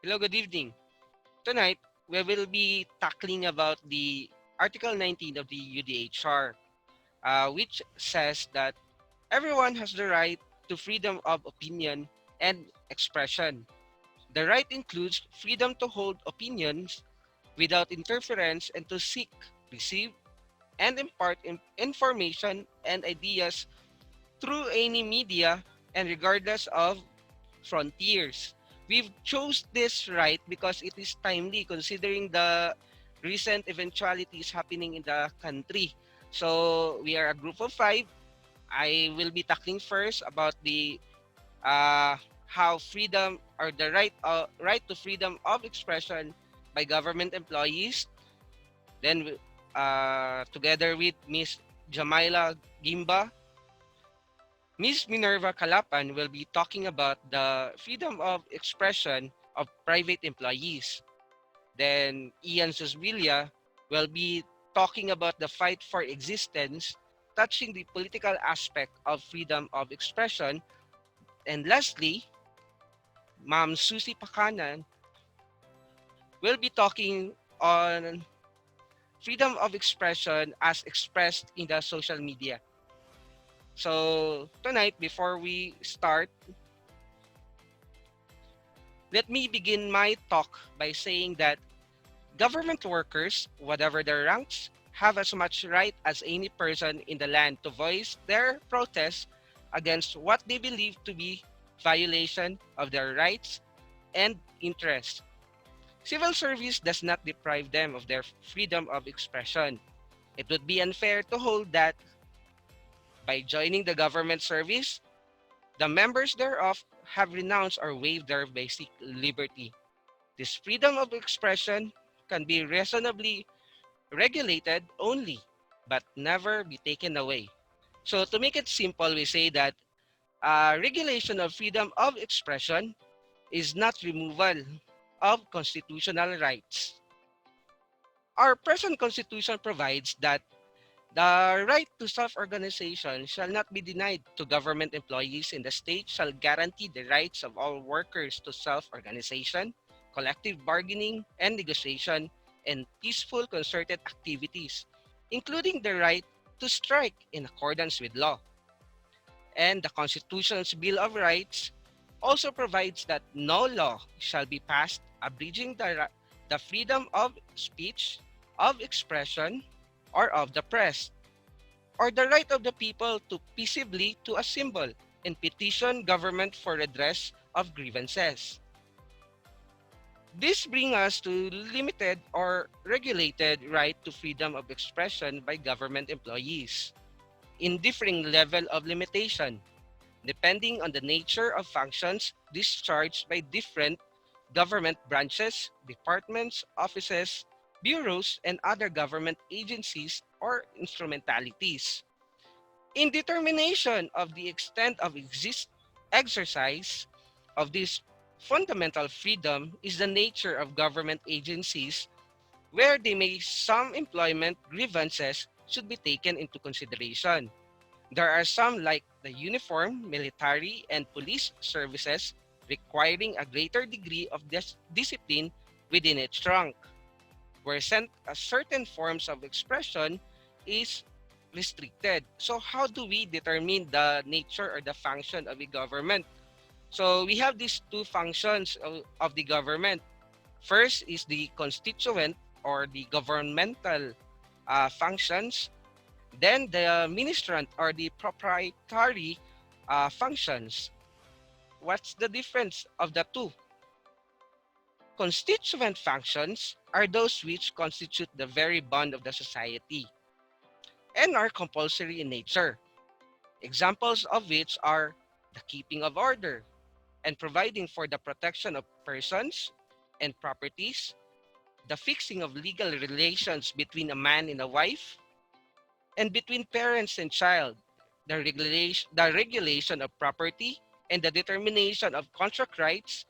Hello, good evening. Tonight, we will be tackling about the Article 19 of the UDHR, which says that everyone has the right to freedom of opinion and expression. The right includes freedom to hold opinions without interference and to seek, receive, and impart information and ideas through any media and regardless of frontiers. We've chose this right because it is timely considering the recent eventualities happening in the country. So we are a group of five. I will be tackling first about the how freedom or the right to freedom of expression by government employees. Then together with Miss Jamaila Gimba, Ms. Minerva Calapan will be talking about the freedom of expression of private employees. Then Ian Susbilia will be talking about the fight for existence, touching the political aspect of freedom of expression. And lastly, Ma'am Susie Pakanan will be talking on freedom of expression as expressed in the social media. So tonight, before we start, let me begin my talk by saying that government workers, whatever their ranks, have as much right as any person in the land to voice their protest against what they believe to be violation of their rights and interests. Civil service does not deprive them of their freedom of expression. It would be unfair to hold that by joining the government service, the members thereof have renounced or waived their basic liberty. This freedom of expression can be reasonably regulated only, but never be taken away. So, to make it simple, we say that regulation of freedom of expression is not removal of constitutional rights. Our present constitution provides that the right to self-organization shall not be denied to government employees, and the state shall guarantee the rights of all workers to self-organization, collective bargaining and negotiation, and peaceful concerted activities, including the right to strike in accordance with law. And the Constitution's Bill of Rights also provides that no law shall be passed abridging the freedom of speech, of expression, or of the press, or the right of the people to peaceably to assemble and petition government for redress of grievances. This brings us to limited or regulated right to freedom of expression by government employees in differing level of limitation, depending on the nature of functions discharged by different government branches, departments, offices, bureaus, and other government agencies or instrumentalities. In determination of the extent of exercise of this fundamental freedom is the nature of government agencies where they may some employment grievances should be taken into consideration. There are some like the uniform, military, and police services requiring a greater degree of discipline within its rank, where certain forms of expression is restricted. So how do we determine the nature or the function of a government? So we have these two functions of the government. First is the constituent or the governmental functions. Then the ministrant or the proprietary functions. What's the difference of the two? Constituent functions are those which constitute the very bond of the society and are compulsory in nature. Examples of which are the keeping of order and providing for the protection of persons and properties, the fixing of legal relations between a man and a wife, and between parents and child, the regulation of property and the determination of contract rights,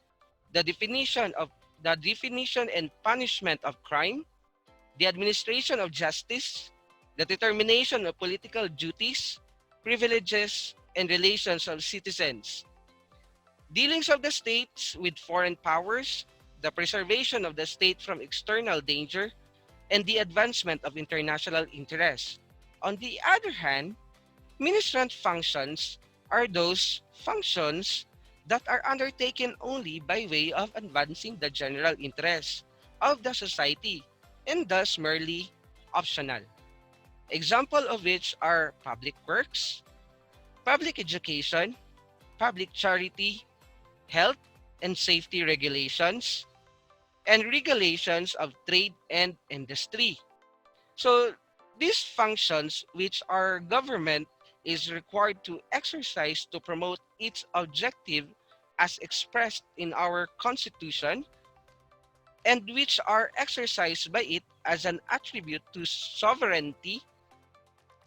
the definition and punishment of crime, the administration of justice, the determination of political duties, privileges, and relations of citizens, dealings of the states with foreign powers, the preservation of the state from external danger, and the advancement of international interests. On the other hand, ministrant functions are those functions that are undertaken only by way of advancing the general interests of the society and thus merely optional. Example of which are public works, public education, public charity, health and safety regulations, and regulations of trade and industry. So these functions which our government is required to exercise to promote its objective as expressed in our constitution and which are exercised by it as an attribute to sovereignty,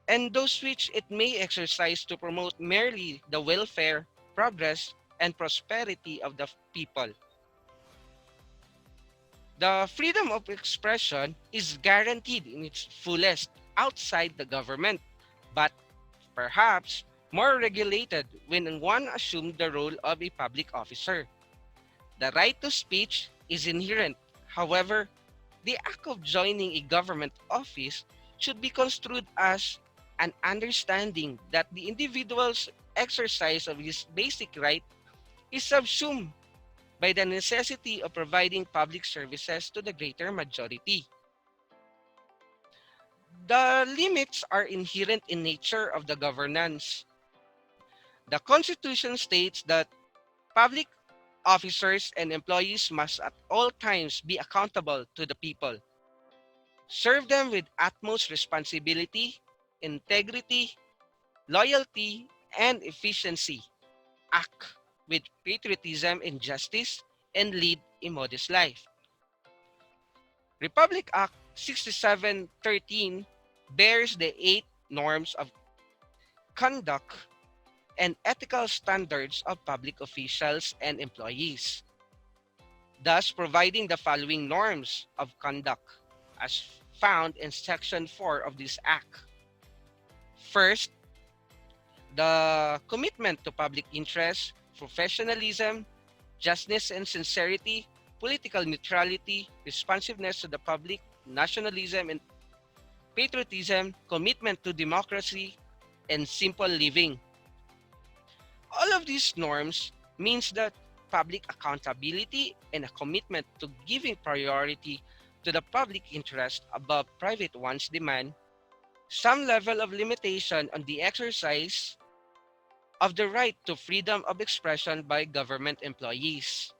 and those which it may exercise to promote merely the welfare, progress, and prosperity of the people. The freedom of expression is guaranteed in its fullest outside the government, but perhaps more regulated when one assumed the role of a public officer. The right to speech is inherent. However, the act of joining a government office should be construed as an understanding that the individual's exercise of his basic right is subsumed by the necessity of providing public services to the greater majority. The limits are inherent in nature of the governance. The Constitution states that public officers and employees must at all times be accountable to the people, serve them with utmost responsibility, integrity, loyalty, and efficiency, act with patriotism and justice, and lead a modest life. Republic Act 6713 bears the eight norms of conduct and ethical standards of public officials and employees, thus providing the following norms of conduct as found in Section 4 of this Act. First, the commitment to public interest, professionalism, justness and sincerity, political neutrality, responsiveness to the public, nationalism and patriotism, commitment to democracy, and simple living. All of these norms means that public accountability and a commitment to giving priority to the public interest above private one's demand, some level of limitation on the exercise of the right to freedom of expression by government employees.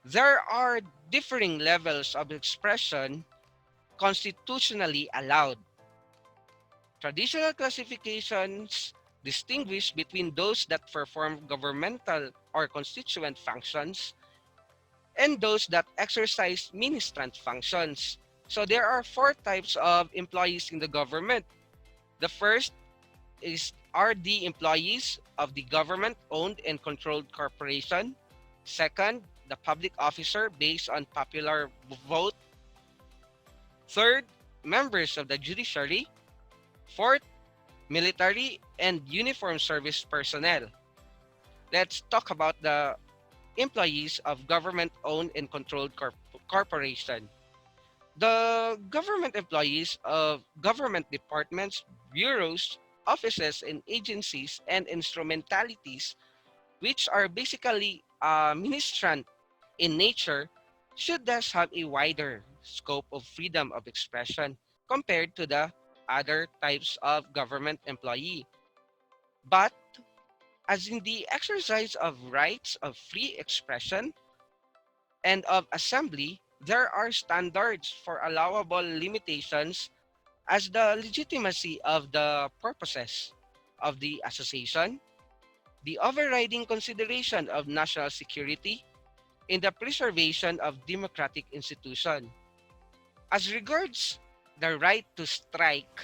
There are differing levels of expression constitutionally allowed. Traditional classifications distinguish between those that perform governmental or constituent functions and those that exercise ministrant functions. So there are four types of employees in the government. The first is are the employees of the government-owned and controlled corporation. Second, the public officer based on popular vote. Third, members of the judiciary. Fourth, military and uniformed service personnel. Let's talk about the employees of government-owned and controlled corporation. The government employees of government departments, bureaus, offices, and agencies and instrumentalities, which are basically ministrant in nature, should thus have a wider scope of freedom of expression compared to the other types of government employee. But as in the exercise of rights of free expression and of assembly, there are standards for allowable limitations as the legitimacy of the purposes of the association, the overriding consideration of national security, and the preservation of democratic institutions. As regards the right to strike,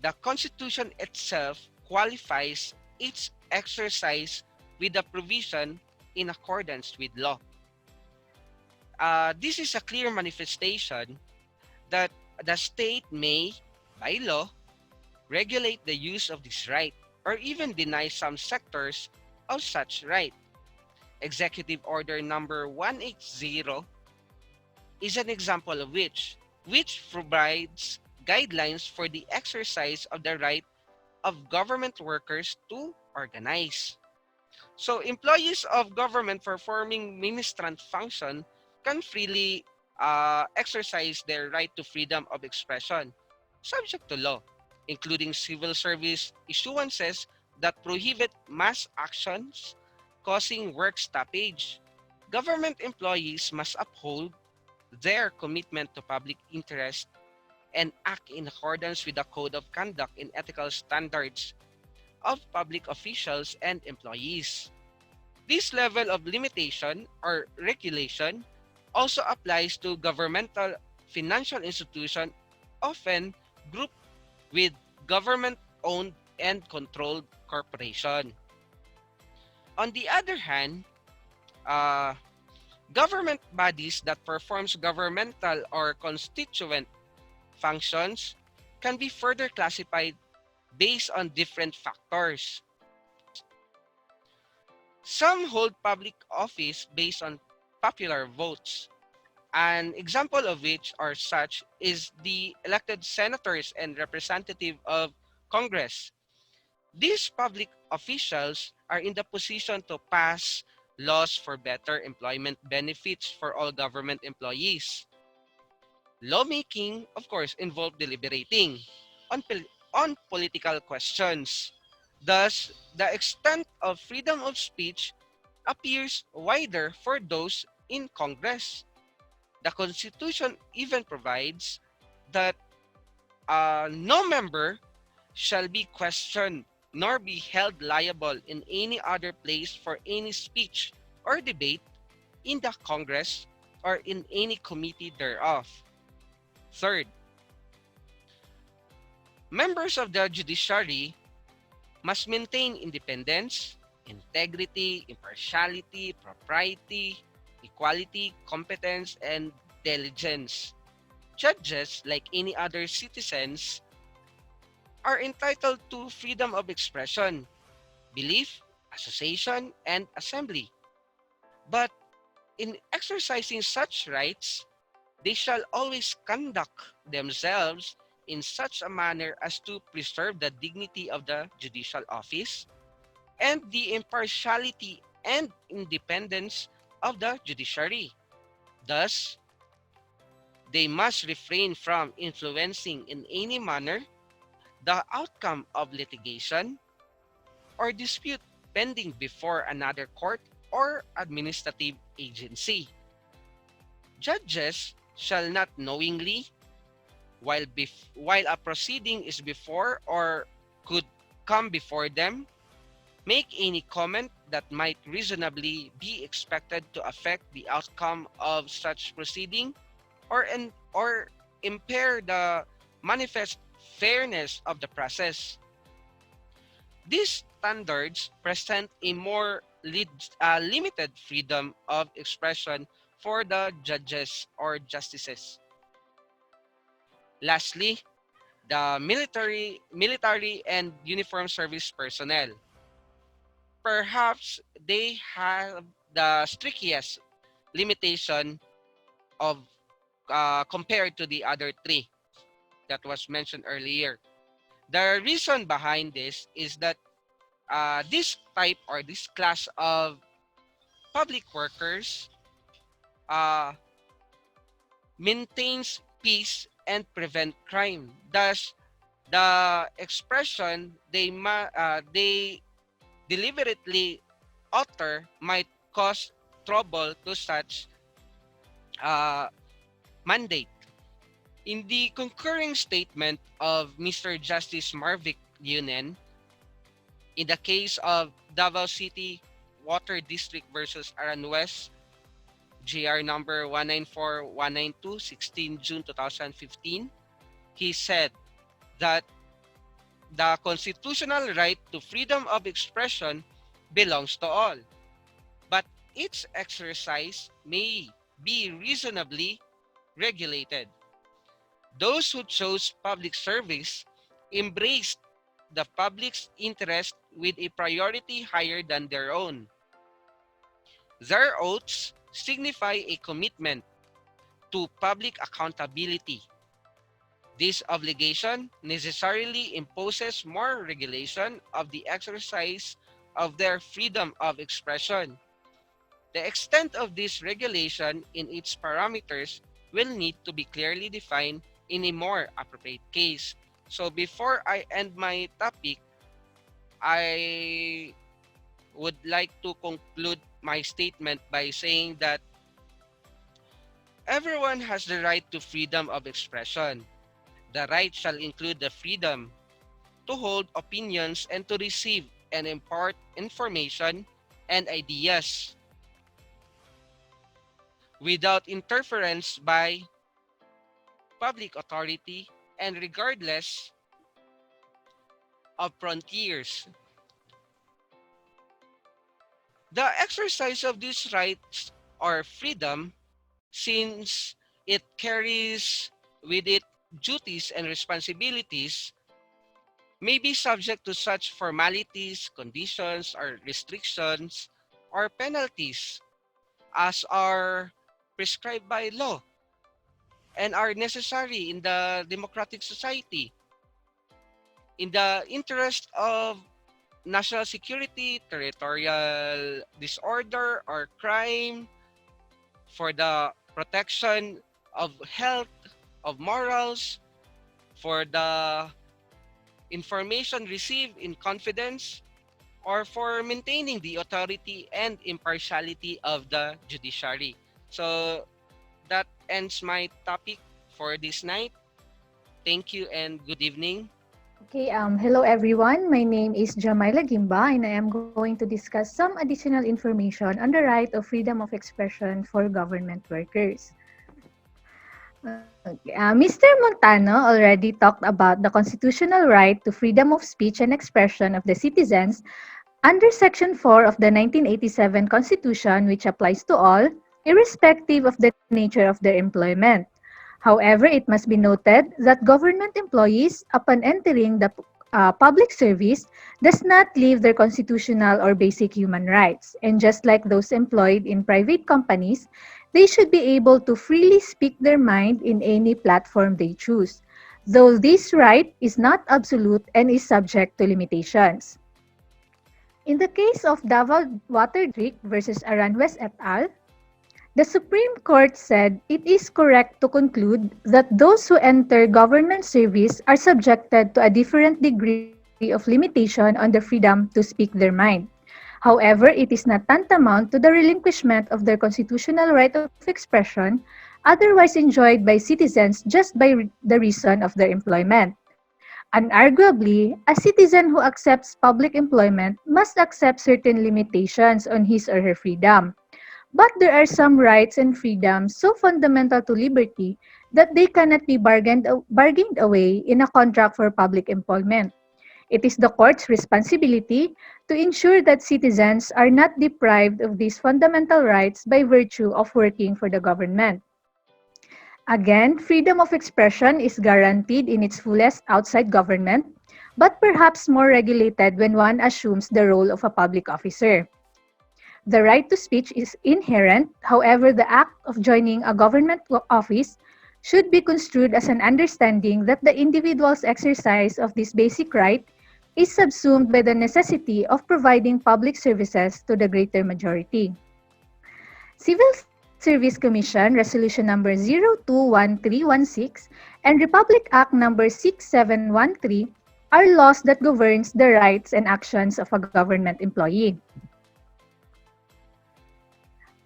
the Constitution itself qualifies its exercise with the provision in accordance with law. This is a clear manifestation that the state may, by law, regulate the use of this right or even deny some sectors of such right. Executive Order number 180 is an example of which provides guidelines for the exercise of the right of government workers to organize. So employees of government performing ministrant function can freely exercise their right to freedom of expression, subject to law, including civil service issuances that prohibit mass actions causing work stoppage. Government employees must uphold their commitment to public interest and act in accordance with the code of conduct and ethical standards of public officials and employees. This level of limitation or regulation also applies to governmental financial institutions, often grouped with government-owned and controlled corporation. On the other hand, uh, government bodies that performs governmental or constituent functions can be further classified based on different factors. Some hold public office based on popular votes. An example of which are such is the elected senators and representative of Congress. These public officials are in the position to pass laws for better employment benefits for all government employees. Lawmaking, of course, involves deliberating on, on political questions. Thus, the extent of freedom of speech appears wider for those in Congress. The Constitution even provides that no member shall be questioned nor be held liable in any other place for any speech or debate in the Congress or in any committee thereof. Third, members of the judiciary must maintain independence, integrity, impartiality, propriety, equality, competence, and diligence. Judges, like any other citizens, are entitled to freedom of expression, belief, association, and assembly. But in exercising such rights, they shall always conduct themselves in such a manner as to preserve the dignity of the judicial office and the impartiality and independence of the judiciary. Thus, they must refrain from influencing in any manner the outcome of litigation or dispute pending before another court or administrative agency. Judges shall not knowingly, while a proceeding is before or could come before them, make any comment that might reasonably be expected to affect the outcome of such proceeding or impair the manifest fairness of the process. These standards present a more limited freedom of expression for the judges or justices. Lastly, the military and uniformed service personnel. Perhaps they have the strictest limitation of compared to the other three that was mentioned earlier. The reason behind this is that this type or this class of public workers uh, maintains peace and prevent crime. Thus, the expression they deliberately utter might cause trouble to such uh, mandate. In the concurring statement of Mr. Justice Marvick Yunen, in the case of Davao City Water District versus Aran West, GR number 194192, 16 June 2015, he said that the constitutional right to freedom of expression belongs to all, but its exercise may be reasonably regulated. Those who chose public service embraced the public's interest with a priority higher than their own. Their oaths signify a commitment to public accountability. This obligation necessarily imposes more regulation of the exercise of their freedom of expression. The extent of this regulation in its parameters will need to be clearly defined in a more appropriate case. So before I end my topic, I would like to conclude my statement by saying that everyone has the right to freedom of expression. The right shall include the freedom to hold opinions and to receive and impart information and ideas without interference by public authority and regardless of frontiers. The exercise of these rights or freedom, since it carries with it duties and responsibilities, may be subject to such formalities, conditions, or restrictions or penalties as are prescribed by law and are necessary in the democratic society in the interest of national security, territorial disorder or crime, for the protection of health, of morals, for the information received in confidence, or for maintaining the authority and impartiality of the judiciary. So that ends my topic for this night. Thank you and good evening. Okay, hello everyone. My name is Jamaila Gimba and I am going to discuss some additional information on the right of freedom of expression for government workers. Okay, Mr. Montano already talked about the constitutional right to freedom of speech and expression of the citizens under Section 4 of the 1987 Constitution, which applies to all, irrespective of the nature of their employment. However, it must be noted that government employees, upon entering the public service, does not leave their constitutional or basic human rights. And just like those employed in private companies, they should be able to freely speak their mind in any platform they choose, though this right is not absolute and is subject to limitations. In the case of Davao Water District versus Aranjuez et al., the Supreme Court said it is correct to conclude that those who enter government service are subjected to a different degree of limitation on their freedom to speak their mind. However, it is not tantamount to the relinquishment of their constitutional right of expression, otherwise enjoyed by citizens just by the reason of their employment. Unarguably, a citizen who accepts public employment must accept certain limitations on his or her freedom. But there are some rights and freedoms so fundamental to liberty that they cannot be bargained away in a contract for public employment. It is the court's responsibility to ensure that citizens are not deprived of these fundamental rights by virtue of working for the government. Again, freedom of expression is guaranteed in its fullest outside government, but perhaps more regulated when one assumes the role of a public officer. The right to speech is inherent, however, the act of joining a government office should be construed as an understanding that the individual's exercise of this basic right is subsumed by the necessity of providing public services to the greater majority. Civil Service Commission Resolution number 021316 and Republic Act number 6713 are laws that governs the rights and actions of a government employee.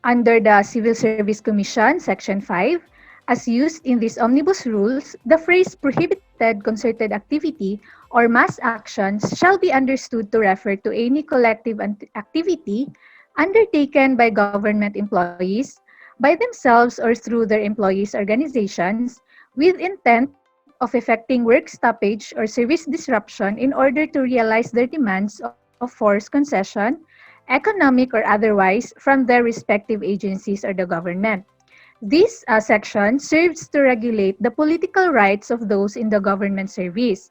Under the Civil Service Commission, Section 5, as used in these omnibus rules, the phrase prohibited concerted activity or mass actions shall be understood to refer to any collective activity undertaken by government employees, by themselves or through their employees' organizations, with intent of effecting work stoppage or service disruption in order to realize their demands of forced concession, economic or otherwise, from their respective agencies or the government. This section serves to regulate the political rights of those in the government service.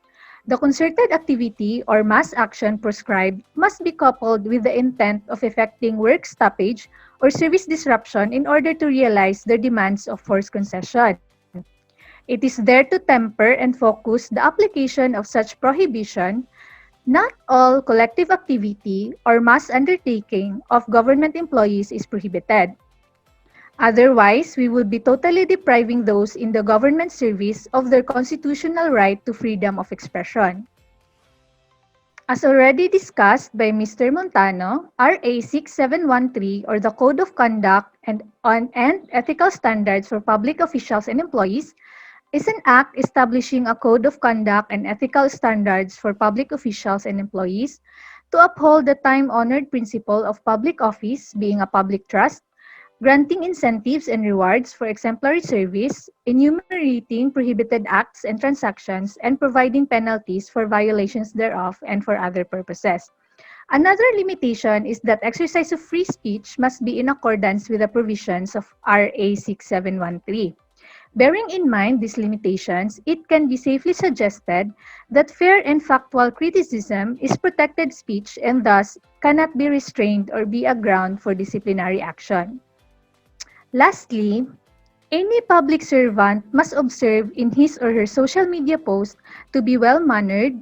The concerted activity or mass action prescribed must be coupled with the intent of effecting work stoppage or service disruption in order to realize the demands of forced concession. It is there to temper and focus the application of such prohibition. Not all collective activity or mass undertaking of government employees is prohibited. Otherwise, we would be totally depriving those in the government service of their constitutional right to freedom of expression. As already discussed by Mr. Montano, RA 6713 or the Code of Conduct and Ethical Standards for Public Officials and Employees is an act establishing a code of conduct and ethical standards for public officials and employees to uphold the time-honored principle of public office being a public trust, granting incentives and rewards for exemplary service, enumerating prohibited acts and transactions, and providing penalties for violations thereof and for other purposes. Another limitation is that exercise of free speech must be in accordance with the provisions of RA 6713. Bearing in mind these limitations, it can be safely suggested that fair and factual criticism is protected speech and thus cannot be restrained or be a ground for disciplinary action. Lastly, any public servant must observe in his or her social media post to be well-mannered,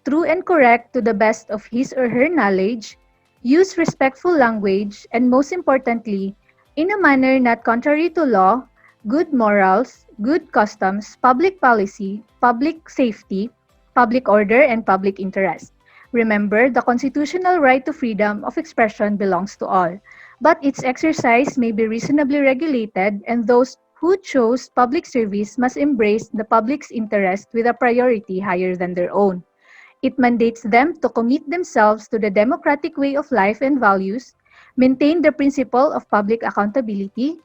true and correct to the best of his or her knowledge, use respectful language, and most importantly, in a manner not contrary to law, good morals, good customs, public policy, public safety, public order, and public interest. Remember, the constitutional right to freedom of expression belongs to all, but its exercise may be reasonably regulated, and those who chose public service must embrace the public's interest with a priority higher than their own. It mandates them to commit themselves to the democratic way of life and values, maintain the principle of public accountability,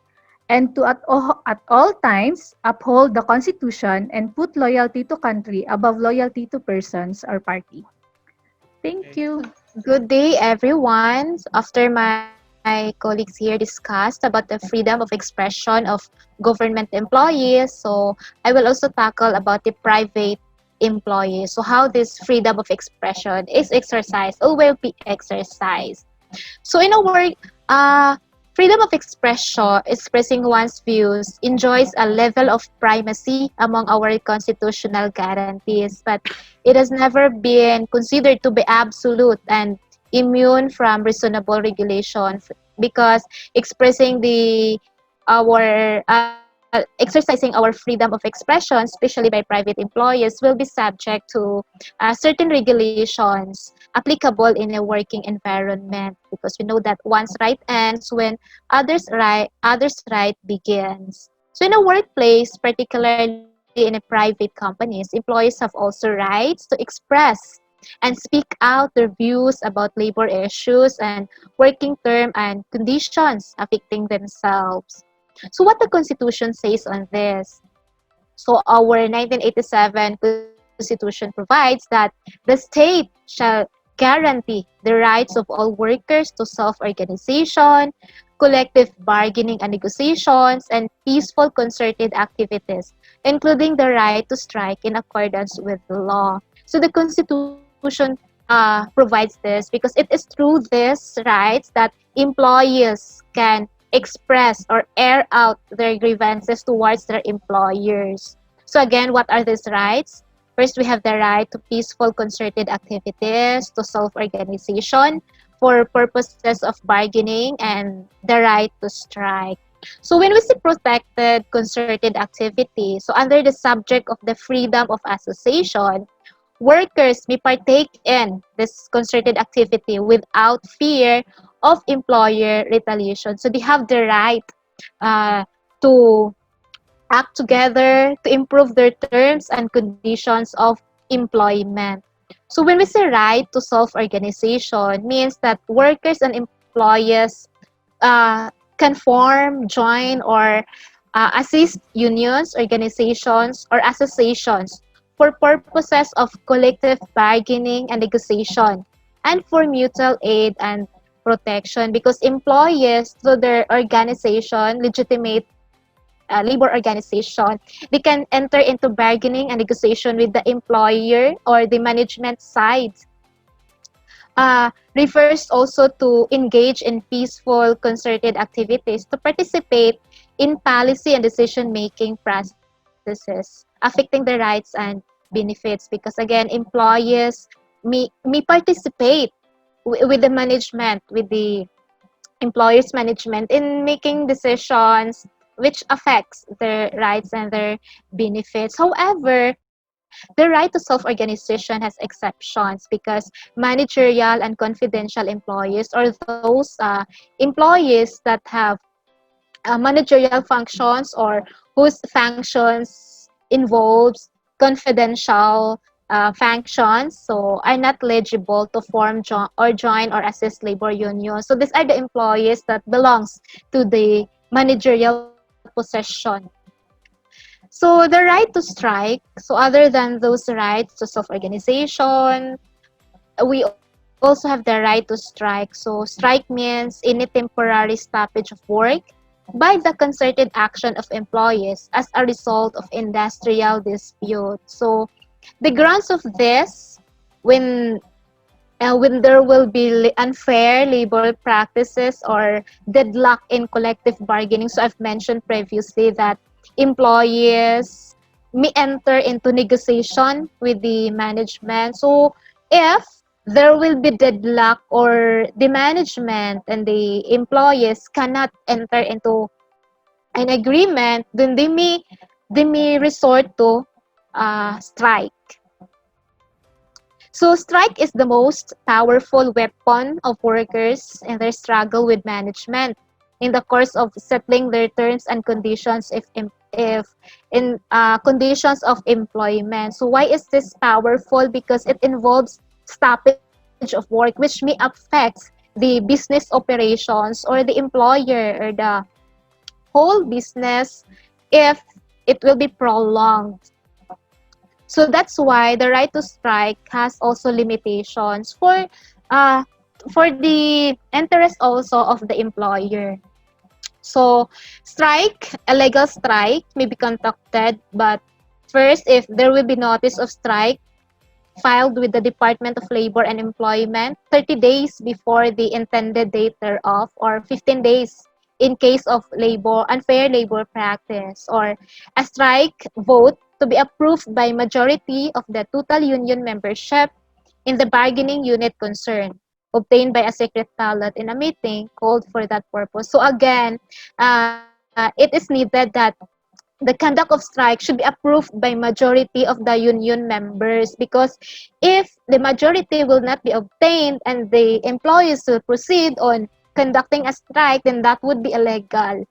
and to at all times uphold the Constitution and put loyalty to country above loyalty to persons or party. Thank Okay. you. Good day, everyone. After my colleagues here discussed about the freedom of expression of government employees, so I will also tackle about the private employees. So how this freedom of expression is exercised or will be exercised. So in a word, freedom of expression, expressing one's views, enjoys a level of primacy among our constitutional guarantees, but it has never been considered to be absolute and immune from reasonable regulation because expressing the our exercising our freedom of expression, especially by private employees, will be subject to certain regulations applicable in a working environment because we know that one's right ends when others' right begins. So in a workplace, particularly in a private companies, employees have also rights to express and speak out their views about labor issues and working term and conditions affecting themselves. So what the Constitution says on this? So our 1987 Constitution provides that the state shall guarantee the rights of all workers to self-organization, collective bargaining and negotiations, and peaceful concerted activities, including the right to strike in accordance with the law. So the Constitution provides this because it is through these rights that employees can express or air out their grievances towards their employers. So again, what are these rights? First, we have the right to peaceful concerted activities, to self-organization for purposes of bargaining, and the right to strike. So when we say protected concerted activity, so under the subject of the freedom of association, workers may partake in this concerted activity without fear of employer retaliation. So they have the right to act together to improve their terms and conditions of employment. So when we say right to self-organization, means that workers and employees can form, join, or assist unions, organizations, or associations for purposes of collective bargaining and negotiation, and for mutual aid and protection because employees through their organization legitimate labor organization, they can enter into bargaining and negotiation with the employer or the management side. Refers also to engage in peaceful, concerted activities to participate in policy and decision-making processes affecting the rights and benefits. Because again, employees may participate with the management, with the employers management in making decisions which affects their rights and their benefits. However, the right to self-organization has exceptions because managerial and confidential employees or those employees that have managerial functions or whose functions involves confidential functions, so are not eligible to form or join or assist labor unions. So these are the employees that belongs to the managerial possession. So the right to strike, so other than those rights to self-organization, we also have the right to strike. So strike means any temporary stoppage of work by the concerted action of employees as a result of industrial dispute. So the grounds of this, when when there will be unfair labor practices or deadlock in collective bargaining. So I've mentioned previously that employees may enter into negotiation with the management. So if there will be deadlock or the management and the employees cannot enter into an agreement, then they may resort to strike. So strike is the most powerful weapon of workers in their struggle with management in the course of settling their terms and conditions if in conditions of employment. So why is this powerful? Because it involves stoppage of work which may affect the business operations or the employer or the whole business if it will be prolonged. So that's why the right to strike has also limitations uh, for the interest also of the employer. So a legal strike may be conducted, but first, if there will be notice of strike filed with the Department of Labor and Employment 30 days before the intended date thereof, or 15 days in case of unfair labor practice, or a strike vote to be approved by majority of the total union membership in the bargaining unit concerned, obtained by a secret ballot in a meeting called for that purpose. So again, it is needed that the conduct of strike should be approved by majority of the union members, because if the majority will not be obtained and the employees will proceed on conducting a strike, then that would be illegal.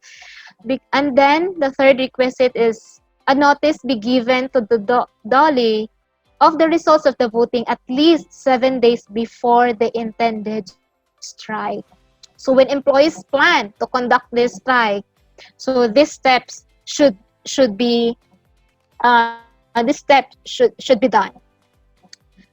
And then the third requisite is a notice be given to the DOLE of the results of the voting at least 7 days before the intended strike. So when employees plan to conduct this strike, so these steps should be done.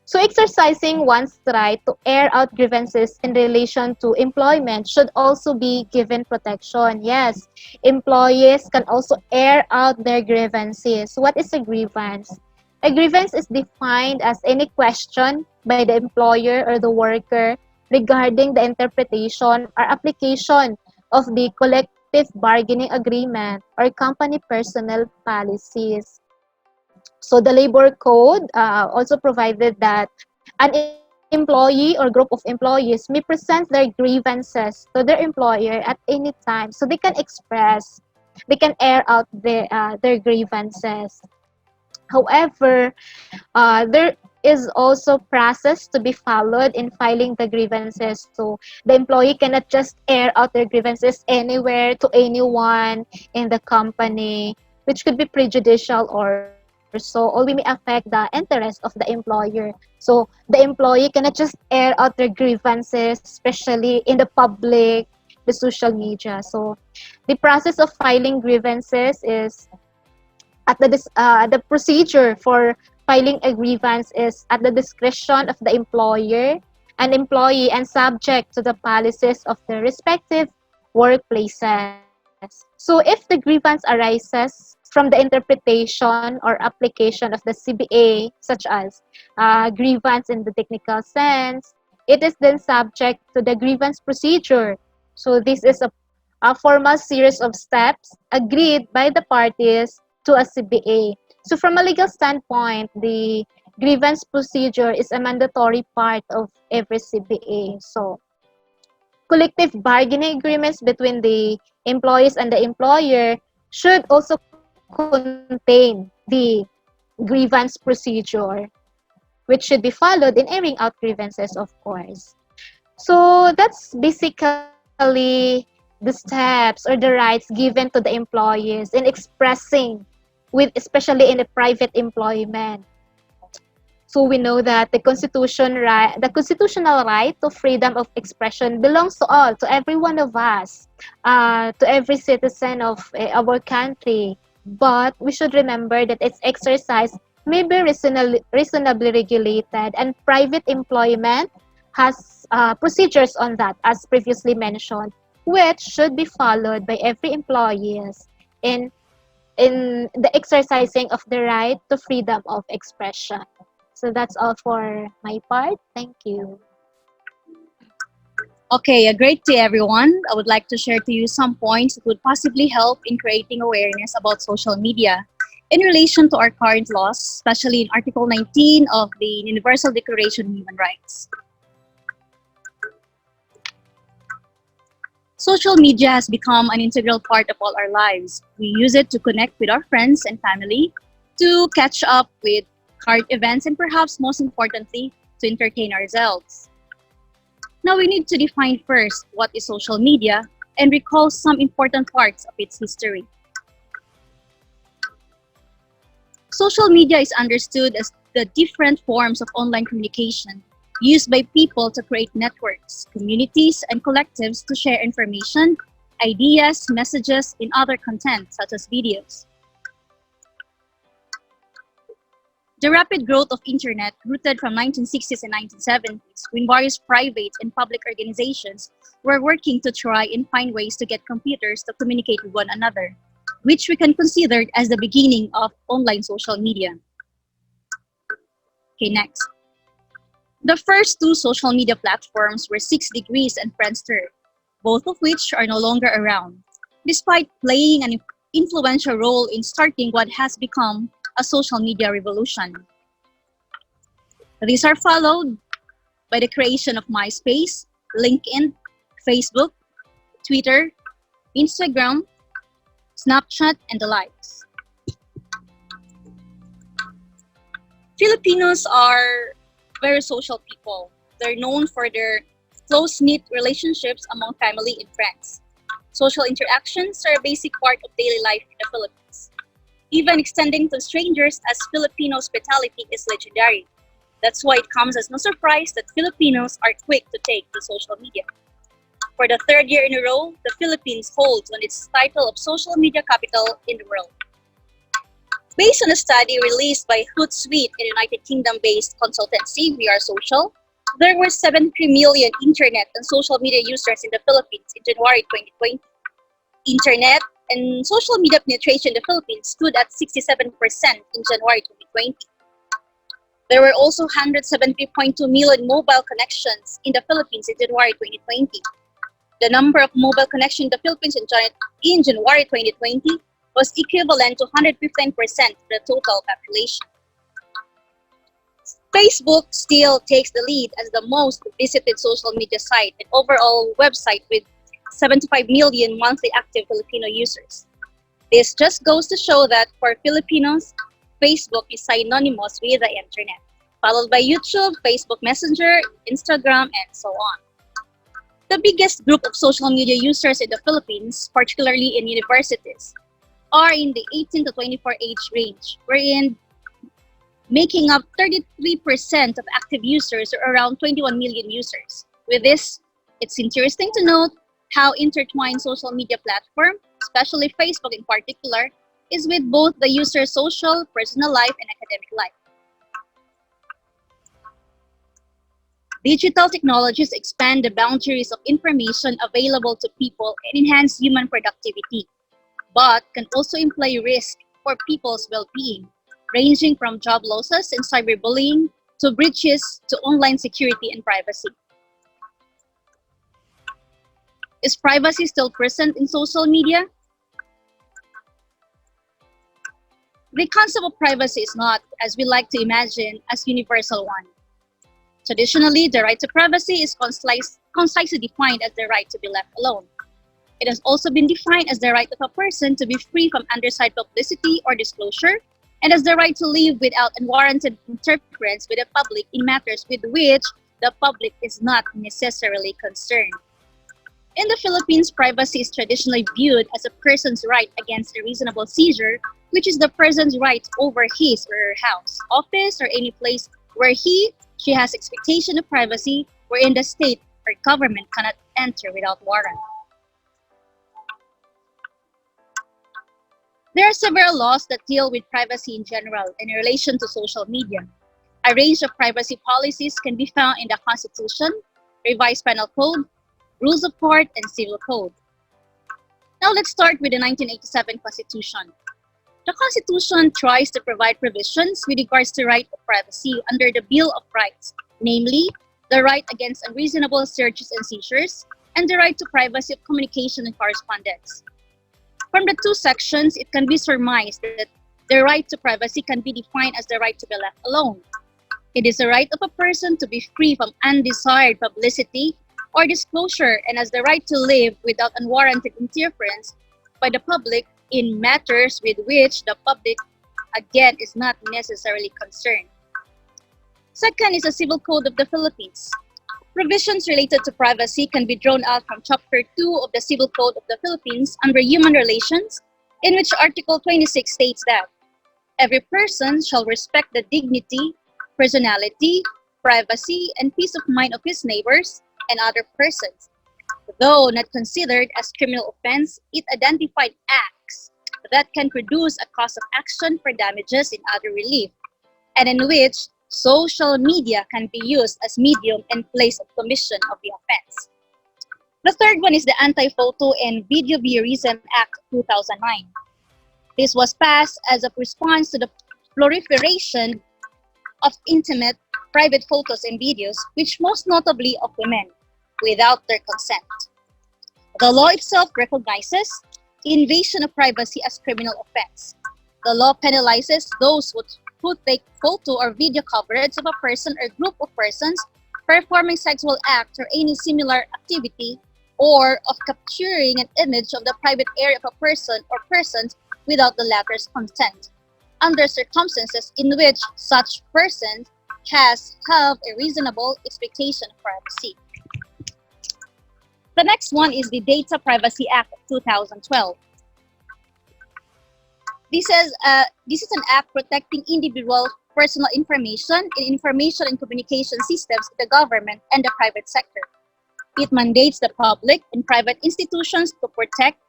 So exercising one's right to air out grievances in relation to employment should also be given protection. Yes, employees can also air out their grievances. What is a grievance? A grievance is defined as any question by the employer or the worker regarding the interpretation or application of the collective bargaining agreement or company personnel policies. So the labor code also provided that an employee or group of employees may present their grievances to their employer at any time, so they can air out their grievances. However, there is also process to be followed in filing the grievances. So the employee cannot just air out their grievances anywhere to anyone in the company, which could be prejudicial or so, or we may affect the interest of the employer. So the employee cannot just air out their grievances, especially in the public, the social media. So the process of filing grievances is the procedure for filing a grievance is at the discretion of the employer and employee and subject to the policies of the respective workplaces. So if the grievance arises from the interpretation or application of the CBA, such as grievance in the technical sense, it is then subject to the grievance procedure. So this is a formal series of steps agreed by the parties to a CBA. So from a legal standpoint, the grievance procedure is a mandatory part of every CBA. So collective bargaining agreements between the employees and the employer should also contain the grievance procedure, which should be followed in airing out grievances, of course. So that's basically the steps or the rights given to the employees in expressing with, especially in the private employment. So we know that the constitutional right to freedom of expression belongs to all, to every one of us, to every citizen of our country. But we should remember that its exercise may be reasonably regulated, and private employment has procedures on that, as previously mentioned, which should be followed by every employees in the exercising of the right to freedom of expression. So that's all for my part. Thank you. Okay, a great day, everyone. I would like to share to you some points that would possibly help in creating awareness about social media in relation to our current laws, especially in Article 19 of the Universal Declaration of Human Rights. Social media has become an integral part of all our lives. We use it to connect with our friends and family, to catch up with current events, and perhaps most importantly, to entertain ourselves. Now we need to define first what is social media and recall some important parts of its history. Social media is understood as the different forms of online communication used by people to create networks, communities, and collectives to share information, ideas, messages, and other content such as videos. The rapid growth of internet, rooted from 1960s and 1970s, when various private and public organizations were working to try and find ways to get computers to communicate with one another, which we can consider as the beginning of online social media. Okay, next. The first two social media platforms were 6 Degrees and Friendster, both of which are no longer around, despite playing an influential role in starting what has become a social media revolution. These are followed by the creation of MySpace, LinkedIn, Facebook, Twitter, Instagram, Snapchat, and the likes. Filipinos are very social people. They're known for their close-knit relationships among family and friends. Social interactions are a basic part of daily life in the Philippines. Even extending to strangers, as Filipino hospitality is legendary. That's why it comes as no surprise that Filipinos are quick to take to social media. For the third year in a row, the Philippines holds on its title of social media capital in the world. Based on a study released by Hootsuite, a United Kingdom-based consultancy, We Are Social, there were 73 million internet and social media users in the Philippines in January 2020. Internet and social media penetration in the Philippines stood at 67% in January 2020. There were also 170.2 million mobile connections in the Philippines in January 2020. The number of mobile connections in the Philippines in January 2020 was equivalent to 115% of the total population. Facebook still takes the lead as the most visited social media site and overall website with 75 million monthly active Filipino users. This just goes to show that for Filipinos, Facebook is synonymous with the internet, followed by YouTube, Facebook Messenger, Instagram, and so on. The biggest group of social media users in the Philippines, particularly in universities, are in the 18 to 24 age range, wherein making up 33% of active users or around 21 million users. With this, it's interesting to note how intertwined social media platform, especially Facebook in particular, is with both the user's social, personal life, and academic life. Digital technologies expand the boundaries of information available to people and enhance human productivity, but can also imply risk for people's well-being, ranging from job losses and cyberbullying to breaches to online security and privacy. Is privacy still present in social media? The concept of privacy is not, as we like to imagine, as universal one. Traditionally, the right to privacy is concisely defined as the right to be left alone. It has also been defined as the right of a person to be free from underside publicity or disclosure, and as the right to live without unwarranted interference with the public in matters with which the public is not necessarily concerned. In the Philippines, privacy is traditionally viewed as a person's right against a reasonable seizure, which is the person's right over his or her house, office, or any place where she has expectation of privacy, wherein the state or government cannot enter without warrant. There are several laws that deal with privacy in general and in relation to social media. A range of privacy policies can be found in the Constitution, Revised Penal Code, Rules of Court, and Civil Code. Now let's start with the 1987 Constitution. The Constitution tries to provide provisions with regards to right of privacy under the Bill of Rights, namely, the right against unreasonable searches and seizures, and the right to privacy of communication and correspondence. From the two sections, it can be surmised that the right to privacy can be defined as the right to be left alone. It is the right of a person to be free from undesired publicity or disclosure, and as the right to live without unwarranted interference by the public in matters with which the public, again, is not necessarily concerned. Second is the Civil Code of the Philippines. Provisions related to privacy can be drawn out from Chapter 2 of the Civil Code of the Philippines under Human Relations, in which Article 26 states that every person shall respect the dignity, personality, privacy, and peace of mind of his neighbors and other persons. Though not considered as criminal offense, it identified acts that can produce a cause of action for damages in other relief, and in which social media can be used as medium and place of commission of the offense. The third one is the Anti-Photo and Video Voyeurism Act 2009. This was passed as a response to the proliferation of intimate, private photos and videos, which most notably of women, without their consent. The law itself recognizes invasion of privacy as criminal offense. The law penalizes those who take photo or video coverage of a person or group of persons performing sexual acts or any similar activity, or of capturing an image of the private area of a person or persons without the latter's consent, under circumstances in which such person have a reasonable expectation of privacy. The next one is the Data Privacy Act of 2012. This is an act protecting individual personal information in information and communication systems in the government and the private sector. It mandates the public and private institutions to protect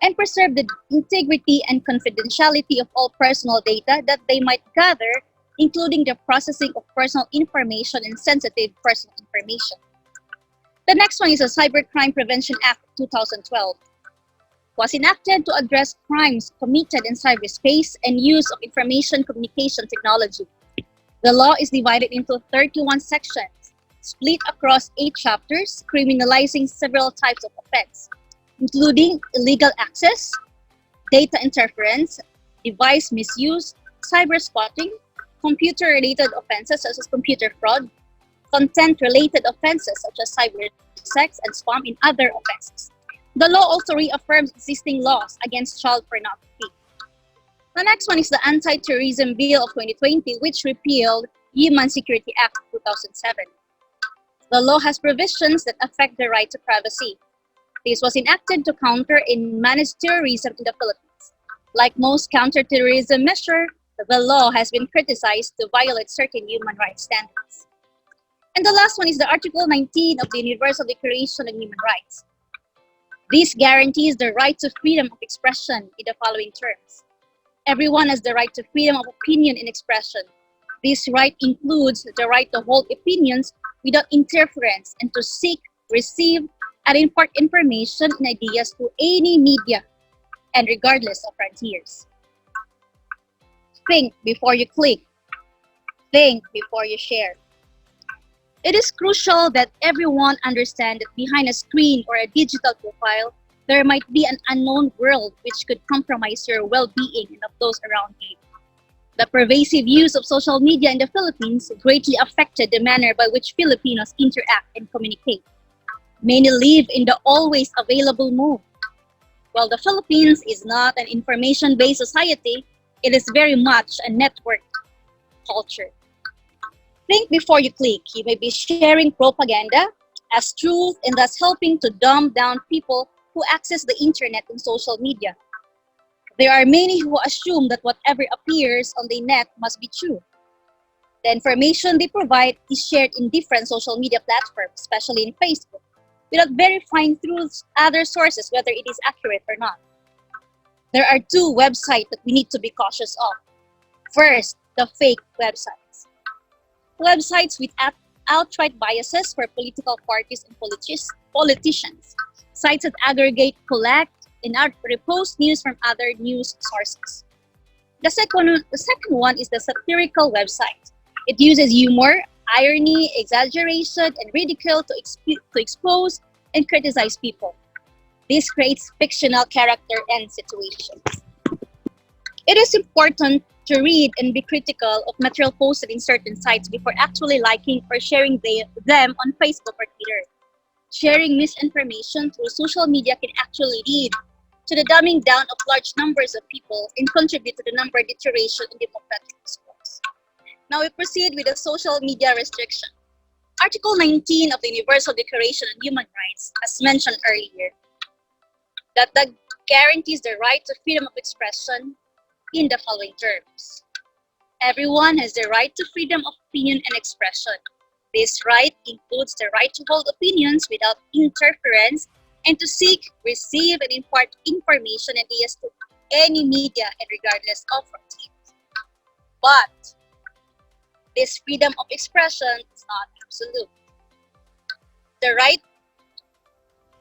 and preserve the integrity and confidentiality of all personal data that they might gather, including the processing of personal information and sensitive personal information. The next one is the Cybercrime Prevention Act of 2012. It was enacted to address crimes committed in cyberspace and use of information communication technology. The law is divided into 31 sections, split across 8 chapters, criminalizing several types of offense, including illegal access, data interference, device misuse, cyber spotting, computer-related offenses such as computer fraud, content-related offenses such as cyber sex and spam, and other offenses. The law also reaffirms existing laws against child pornography. The next one is the Anti-Terrorism Bill of 2020, which repealed Human Security Act of 2007. The law has provisions that affect the right to privacy. This was enacted to counter and manage terrorism in the Philippines. Like most counterterrorism measures, the law has been criticized to violate certain human rights standards. And the last one is the Article 19 of the Universal Declaration of Human Rights. This guarantees the right to freedom of expression in the following terms. Everyone has the right to freedom of opinion and expression. This right includes the right to hold opinions without interference and to seek, receive, and impart information and ideas to any media and regardless of frontiers. Think before you click. Think before you share. It is crucial that everyone understand that behind a screen or a digital profile, there might be an unknown world which could compromise your well-being and of those around you. The pervasive use of social media in the Philippines greatly affected the manner by which Filipinos interact and communicate. Many live in the always available mode. While the Philippines is not an information-based society, it is very much a network culture. Think before you click. You may be sharing propaganda as truth and thus helping to dumb down people who access the internet and social media. There are many who assume that whatever appears on the net must be true. The information they provide is shared in different social media platforms, especially in Facebook, without verifying through other sources whether it is accurate or not. There are two websites that we need to be cautious of. First, the fake websites. Websites with outright biases for political parties and politicians. Sites that aggregate, collect, and repost news from other news sources. The second one is the satirical website. It uses humor, irony, exaggeration, and ridicule to expose and criticize people. This creates fictional character and situations. It is important to read and be critical of material posted in certain sites before actually liking or sharing them on Facebook or Twitter. Sharing misinformation through social media can actually lead to the dumbing down of large numbers of people and contribute to the number deterioration in democratic discourse. Now we proceed with the social media restriction. Article 19 of the Universal Declaration on Human Rights, as mentioned earlier, that guarantees the right to freedom of expression in the following terms. Everyone has the right to freedom of opinion and expression. This right includes the right to hold opinions without interference and to seek, receive, and impart information and ideas to any media and regardless of frontiers. But this freedom of expression is not absolute. The right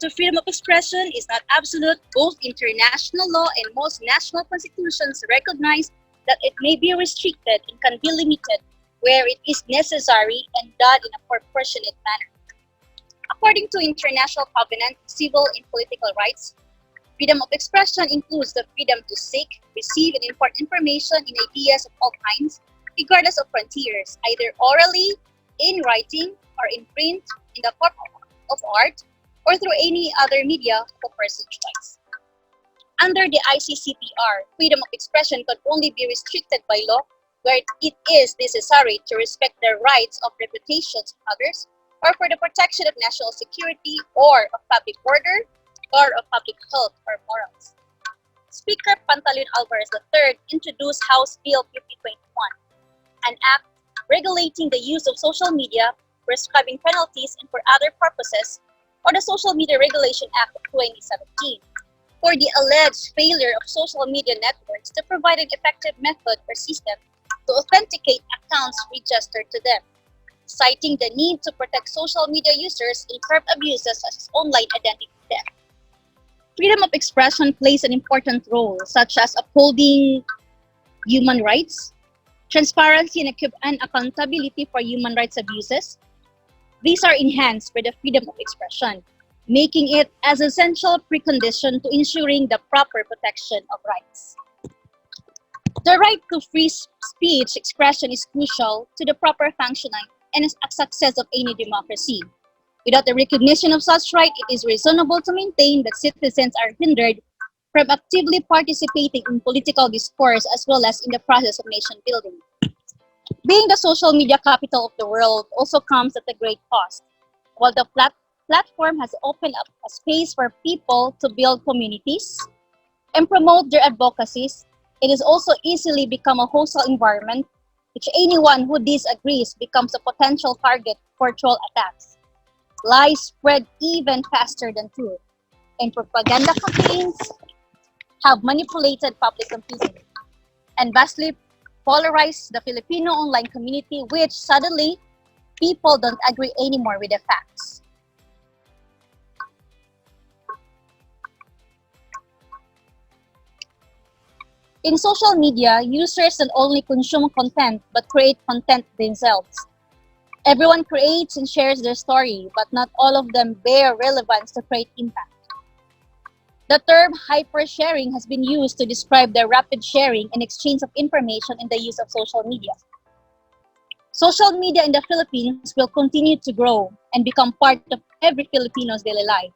to freedom of expression is not absolute. Both international law and most national constitutions recognize that it may be restricted and can be limited where it is necessary and done in a proportionate manner. According to International Covenant on Civil and Political Rights, freedom of expression includes the freedom to seek, receive, and impart information and ideas of all kinds, regardless of frontiers, either orally, in writing, or in print, in the form of art, or through any other media of a person's choice. Under the ICCPR, freedom of expression can only be restricted by law where it is necessary to respect the rights of reputations of others, or for the protection of national security, or of public order, or of public health or morals. Speaker Pantaleon Alvarez III introduced House Bill 5021, an act regulating the use of social media, prescribing penalties and for other purposes, or the Social Media Regulation Act of 2017, for the alleged failure of social media networks to provide an effective method or system to authenticate accounts registered to them, citing the need to protect social media users and curb abuses such as online identity theft. Freedom of expression plays an important role, such as upholding human rights, transparency and accountability for human rights abuses. These are enhanced by the freedom of expression, making it as an essential precondition to ensuring the proper protection of rights. The right to free speech expression is crucial to the proper functioning and success of any democracy. Without the recognition of such right, it is reasonable to maintain that citizens are hindered from actively participating in political discourse as well as in the process of nation building. Being the social media capital of the world also comes at a great cost. While the platform has opened up a space for people to build communities and promote their advocacies, it has also easily become a hostile environment which anyone who disagrees becomes a potential target for troll attacks. Lies spread even faster than truth, and propaganda campaigns have manipulated public opinion and vastly polarized the Filipino online community, which suddenly people don't agree anymore with the facts. In social media, users don't only consume content but create content themselves. Everyone creates and shares their story, but not all of them bear relevance to create impact. The term hyper-sharing has been used to describe the rapid sharing and exchange of information in the use of social media. Social media in the Philippines will continue to grow and become part of every Filipino's daily life.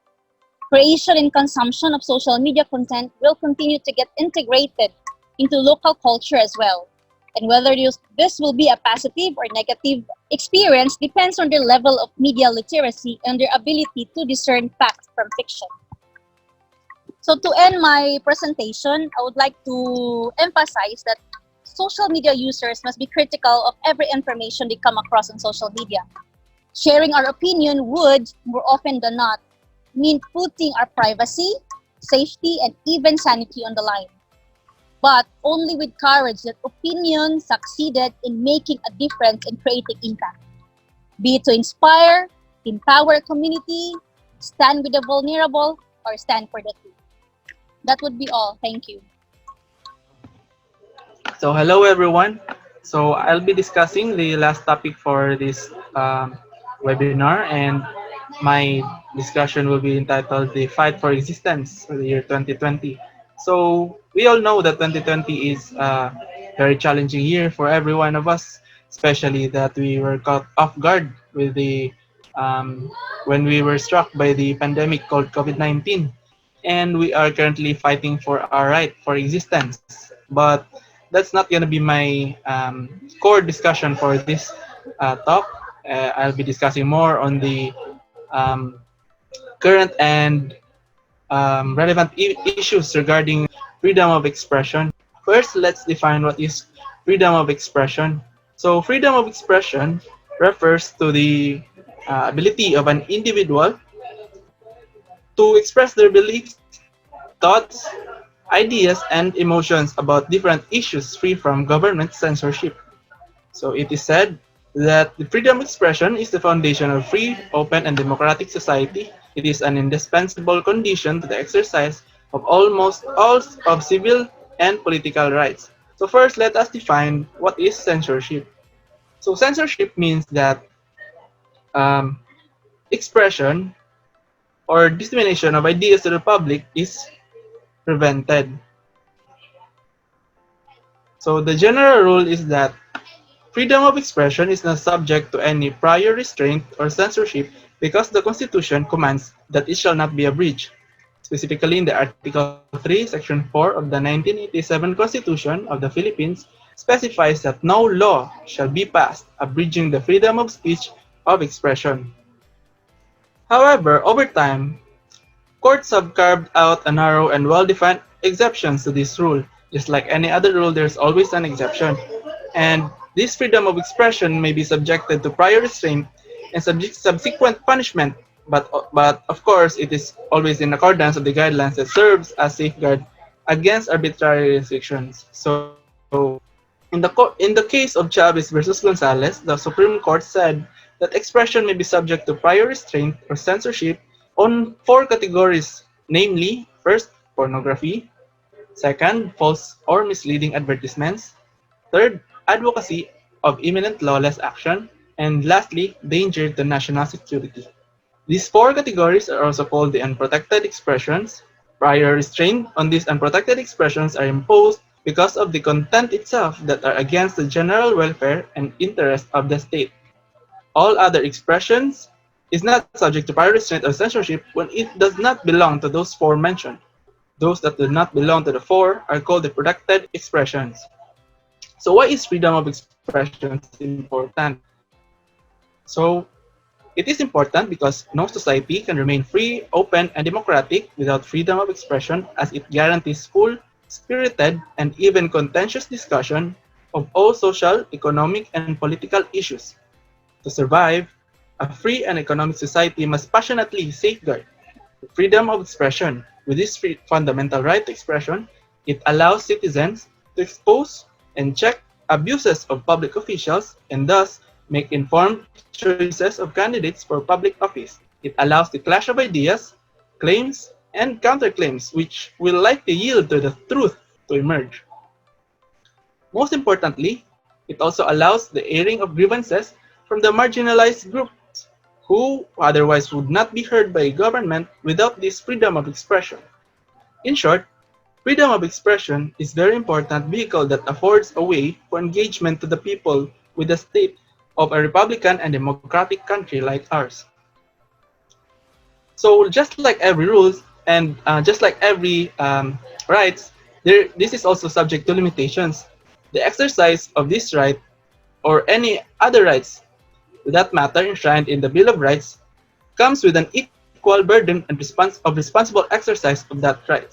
Creation and consumption of social media content will continue to get integrated into local culture as well. And whether this will be a positive or negative experience depends on their level of media literacy and their ability to discern fact from fiction. So to end my presentation, I would like to emphasize that social media users must be critical of every information they come across on social media. Sharing our opinion would, more often than not, mean putting our privacy, safety, and even sanity on the line. But only with courage that opinion succeeded in making a difference and creating impact. Be it to inspire, empower a community, stand with the vulnerable, or stand for the truth. That would be all. Thank you. So hello everyone. So I'll be discussing the last topic for this webinar, and my discussion will be entitled "The Fight for Existence" for the year 2020. So we all know that 2020 is a very challenging year for every one of us, especially that we were caught off guard with the when we were struck by the pandemic called COVID-19, and we are currently fighting for our right for existence. But that's not going to be my core discussion for this talk. I'll be discussing more on the current and relevant issues regarding freedom of expression. First, let's define what is freedom of expression. So, freedom of expression refers to the ability of an individual to express their beliefs, thoughts, ideas, and emotions about different issues free from government censorship. So it is said that the freedom of expression is the foundation of free, open, and democratic society. It is an indispensable condition to the exercise of almost all of civil and political rights. So first, let us define what is censorship. So censorship means that um, expression or dissemination of ideas to the public is prevented. So the general rule is that freedom of expression is not subject to any prior restraint or censorship because the Constitution commands that it shall not be abridged. Specifically in the Article 3, Section 4 of the 1987 Constitution of the Philippines specifies that no law shall be passed abridging the freedom of speech of expression. However, over time, courts have carved out a narrow and well-defined exceptions to this rule. Just like any other rule, there's always an exception. And this freedom of expression may be subjected to prior restraint and subsequent punishment, but of course, it is always in accordance with the guidelines that serves as safeguard against arbitrary restrictions. So, in the case of Chavez versus Gonzalez, the Supreme Court said that expression may be subject to prior restraint or censorship on four categories, namely, first, pornography; second, false or misleading advertisements; third, advocacy of imminent lawless action; and lastly, danger to national security. These four categories are also called the unprotected expressions. Prior restraint on these unprotected expressions are imposed because of the content itself that are against the general welfare and interest of the state. All other expressions is not subject to prior restraint or censorship when it does not belong to those four mentioned. Those that do not belong to the four are called the protected expressions. So why is freedom of expression important? So it is important because no society can remain free, open, and democratic without freedom of expression, as it guarantees full, spirited, and even contentious discussion of all social, economic, and political issues. To survive, a free and economic society must passionately safeguard the freedom of expression. With this fundamental right to expression, it allows citizens to expose and check abuses of public officials and thus make informed choices of candidates for public office. It allows the clash of ideas, claims, and counterclaims, which will likely yield to the truth to emerge. Most importantly, it also allows the airing of grievances from the marginalized groups who otherwise would not be heard by government without this freedom of expression. In short, freedom of expression is a very important vehicle that affords a way for engagement to the people with the state of a republican and democratic country like ours. So just like every rules and just like every rights, this is also subject to limitations. The exercise of this right or any other rights, for that matter enshrined in the Bill of Rights, comes with an equal burden and responsible exercise of that right.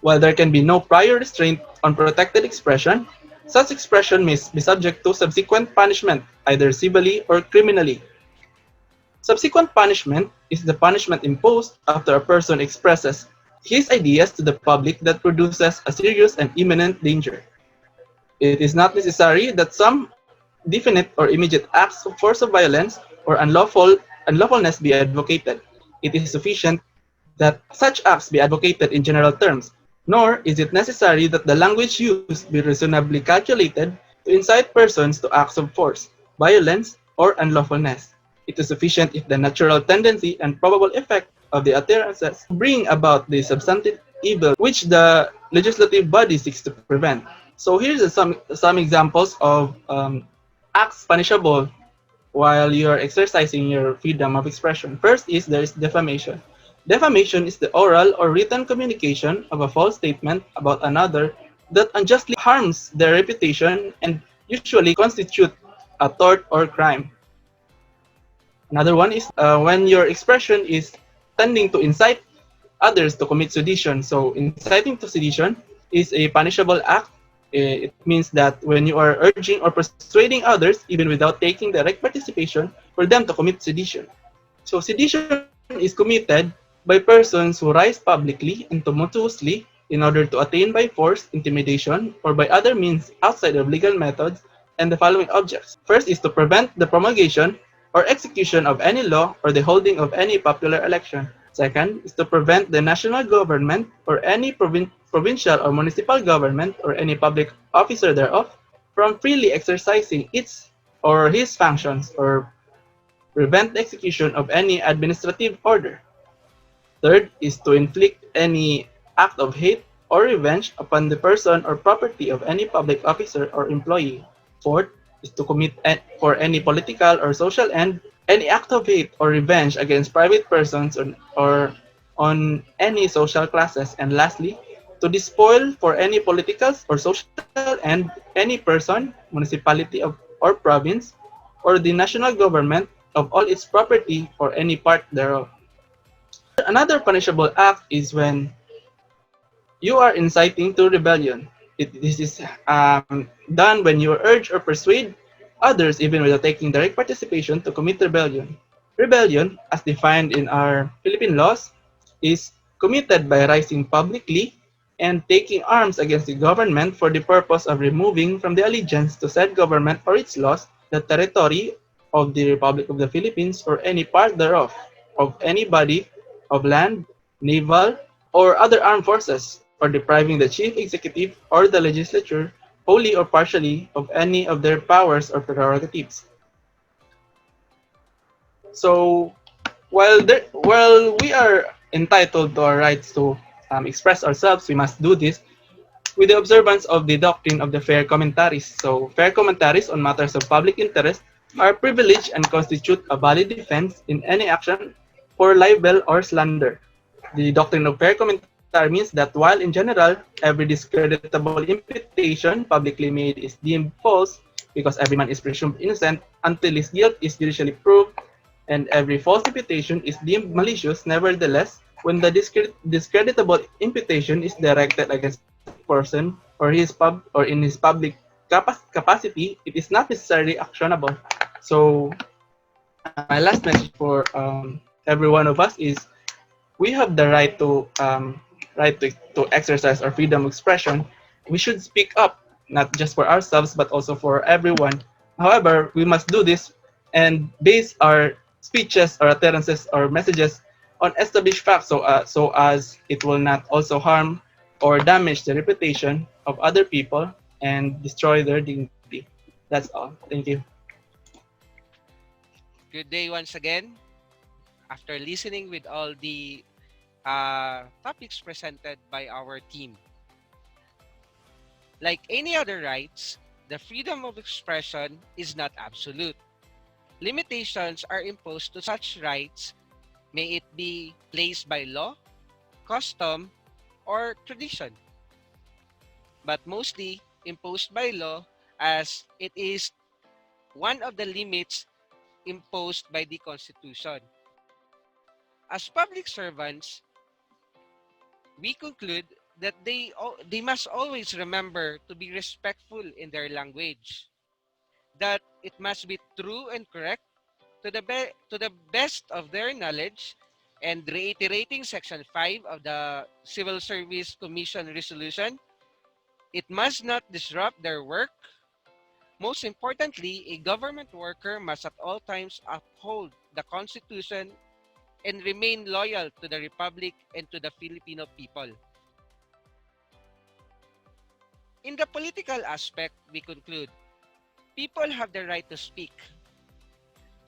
While there can be no prior restraint on protected expression, such expression may be subject to subsequent punishment, either civilly or criminally. Subsequent punishment is the punishment imposed after a person expresses his ideas to the public that produces a serious and imminent danger. It is not necessary that some definite or immediate acts of force of violence or unlawfulness be advocated. It is sufficient that such acts be advocated in general terms, nor is it necessary that the language used be reasonably calculated to incite persons to acts of force, violence, or unlawfulness. It is sufficient if the natural tendency and probable effect of the utterances bring about the substantive evil which the legislative body seeks to prevent. So here's some examples of acts punishable while you are exercising your freedom of expression. First is there is defamation. Defamation is the oral or written communication of a false statement about another that unjustly harms their reputation and usually constitute a tort or crime. Another one is when your expression is tending to incite others to commit sedition. So inciting to sedition is a punishable act. It means that when you are urging or persuading others, even without taking direct participation, for them to commit sedition. So sedition is committed by persons who rise publicly and tumultuously in order to attain by force, intimidation, or by other means outside of legal methods, and the following objects. First is to prevent the promulgation or execution of any law or the holding of any popular election. Second is to prevent the national government or any provincial or municipal government or any public officer thereof from freely exercising its or his functions or prevent the execution of any administrative order. Third is to inflict any act of hate or revenge upon the person or property of any public officer or employee. Fourth is to commit for any political or social end any act of hate or revenge against private persons or on any social classes. And lastly, to despoil for any political or social end any person, municipality or province, or the national government of all its property or any part thereof. Another punishable act is when you are inciting to rebellion. This is done when you urge or persuade others, even without taking direct participation, to commit rebellion. Rebellion, as defined in our Philippine laws, is committed by rising publicly and taking arms against the government for the purpose of removing from the allegiance to said government or its laws the territory of the Republic of the Philippines or any part thereof, of any body of land, naval, or other armed forces, or depriving the chief executive or the legislature wholly or partially of any of their powers or prerogatives. So, while we are entitled to our rights to express ourselves, we must do this with the observance of the doctrine of the fair commentaries. So, fair commentaries on matters of public interest are privileged and constitute a valid defense in any action for libel or slander. The doctrine of fair commentary means that while in general every discreditable imputation publicly made is deemed false, because every man is presumed innocent until his guilt is judicially proved, and every false imputation is deemed malicious, nevertheless, when the discreditable imputation is directed against a person or in his public capacity, it is not necessarily actionable. So, my last message for every one of us is we have the right to exercise our freedom of expression. We should speak up, not just for ourselves, but also for everyone However, we must do this and base our speeches or utterances or messages on established facts so as it will not also harm or damage the reputation of other people and destroy their dignity. That's all. Thank you. Good day once again. After listening with all the topics presented by our team, like any other rights, the freedom of expression is not absolute. Limitations are imposed to such rights, may it be placed by law, custom, or tradition, but mostly imposed by law as it is one of the limits imposed by the Constitution. As public servants, we conclude that they must always remember to be respectful in their language, that it must be true and correct to the best of their knowledge, and reiterating Section 5 of the Civil Service Commission Resolution, it must not disrupt their work. Most importantly, a government worker must at all times uphold the Constitution and remain loyal to the Republic and to the Filipino people. In the political aspect, we conclude people have the right to speak,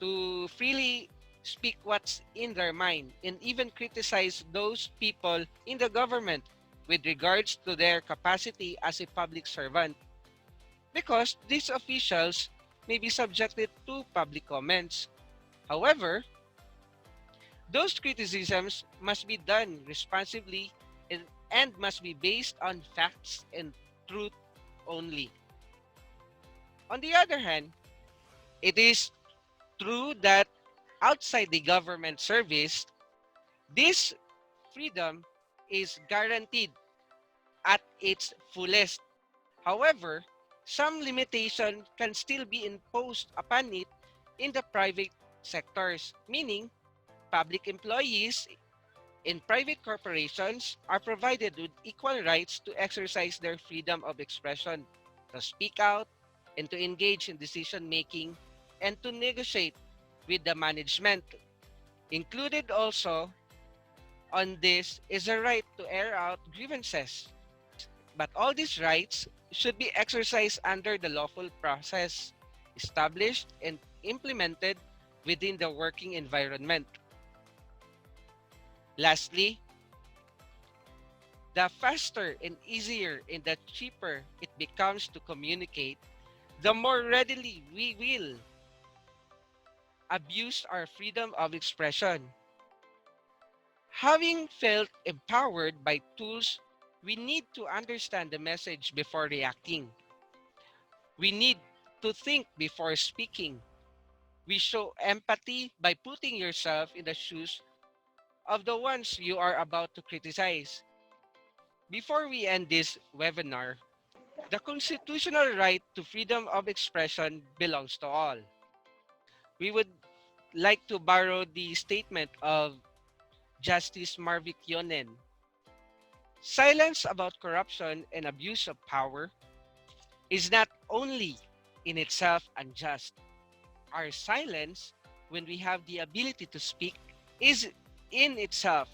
to freely speak what's in their mind, and even criticize those people in the government with regards to their capacity as a public servant, because these officials may be subjected to public comments. However, those criticisms must be done responsibly and must be based on facts and truth only. On the other hand, it is true that outside the government service, this freedom is guaranteed at its fullest. However, some limitation can still be imposed upon it in the private sectors, meaning public employees in private corporations are provided with equal rights to exercise their freedom of expression, to speak out, and to engage in decision making, and to negotiate with the management. Included also on this is a right to air out grievances. But all these rights should be exercised under the lawful process established and implemented within the working environment. Lastly, the faster and easier and the cheaper it becomes to communicate, the more readily we will abuse our freedom of expression. Having felt empowered by tools, we need to understand the message before reacting. We need to think before speaking. We show empathy by putting yourself in the shoes of the ones you are about to criticize. Before we end this webinar, the constitutional right to freedom of expression belongs to all. We would like to borrow the statement of Justice Marvick Yonen. Silence about corruption and abuse of power is not only in itself unjust. Our silence, when we have the ability to speak, is in itself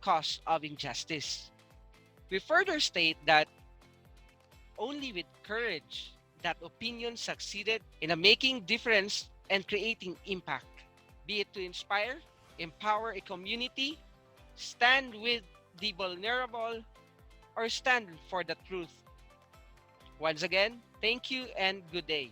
cause of injustice. We further state that only with courage that opinion succeeded in a making difference and creating impact, be it to inspire, empower a community, stand with the vulnerable, or stand for the truth. Once again, thank you and good day.